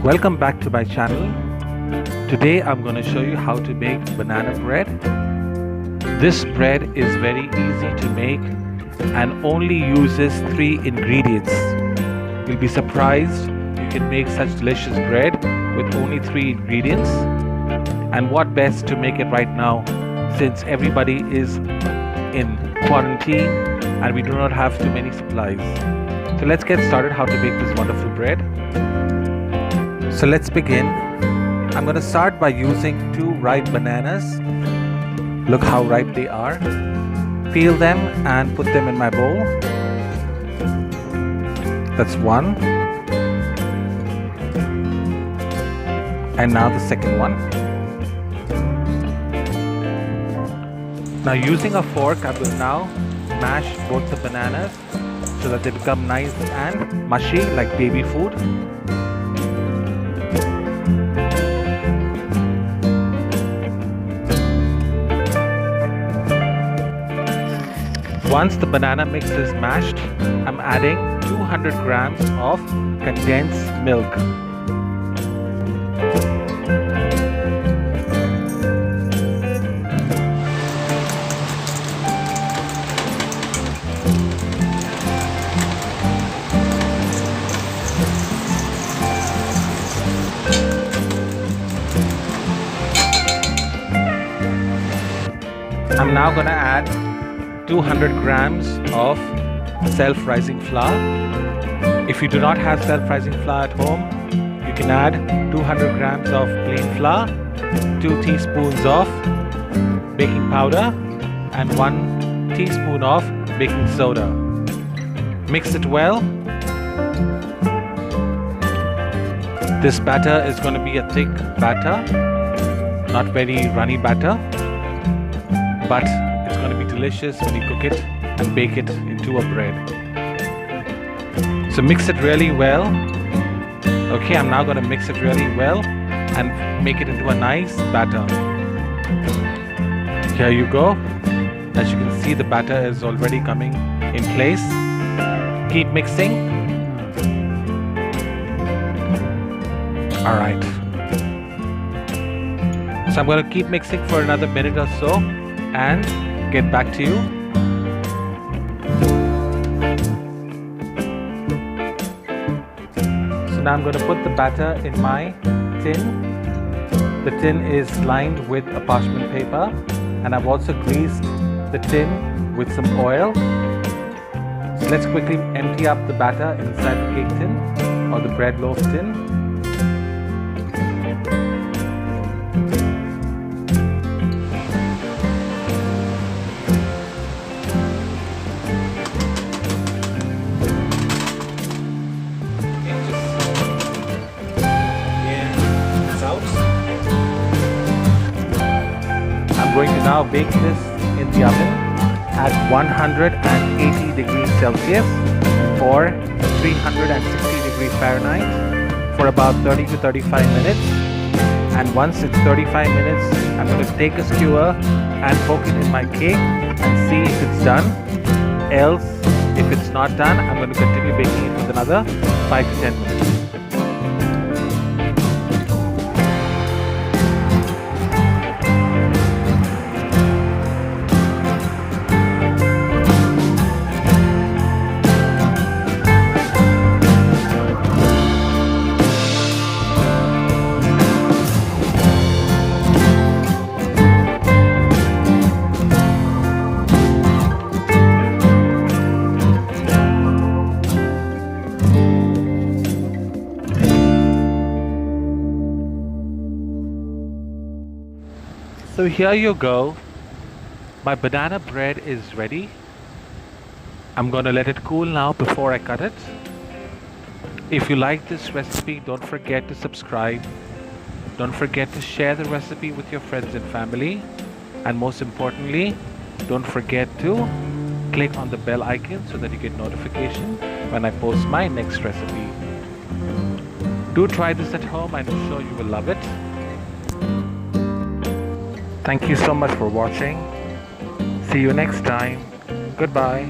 Welcome back to my channel. Today I'm going to show you how to make banana bread. This bread is very easy to make and only uses 3 ingredients. You'll be surprised you can make such delicious bread with only 3 ingredients. And what best to make it right now since everybody is in quarantine and we do not have too many supplies. So let's get started how to make this wonderful bread. So let's begin. I'm going to start by using 2 ripe bananas. Look how ripe they are. Peel them and put them in my bowl. That's 1. And now the second one. Now using a fork, I will now mash both the bananas so that they become nice and mushy like baby food. Once the banana mix is mashed, I'm adding 200 grams of condensed milk. I'm now going to add 200 grams of self-rising flour. If you do not have self-rising flour at home, you can add 200 grams of plain flour, 2 teaspoons of baking powder, and 1 teaspoon of baking soda. Mix it well. This batter is going to be a thick batter, not very runny batter, but it's going to be delicious when you cook it and bake it into a bread. So mix it really well. Okay, I'm now going to mix it really well and make it into a nice batter. Here you go. As you can see, the batter is already coming in place. Keep mixing. Alright. So I'm going to keep mixing for another minute or so and get back to you. So now I'm going to put the batter in my tin. The tin is lined with a parchment paper, and I've also greased the tin with some oil. So let's quickly empty up the batter inside the cake tin or the bread loaf tin. I'm going to now bake this in the oven at 180 degrees Celsius or 360 degrees Fahrenheit for about 30 to 35 minutes. And once it's 35 minutes, I'm going to take a skewer and poke it in my cake and see if it's done. Else, if it's not done, I'm going to continue baking it with another 5 to 10 minutes. So here you go. My banana bread is ready. I'm going to let it cool now before I cut it. If you like this recipe, don't forget to subscribe. Don't forget to share the recipe with your friends and family. And most importantly, don't forget to click on the bell icon so that you get notification when I post my next recipe. Do try this at home. I'm sure you will love it. Thank you so much for watching. See you next time. Goodbye.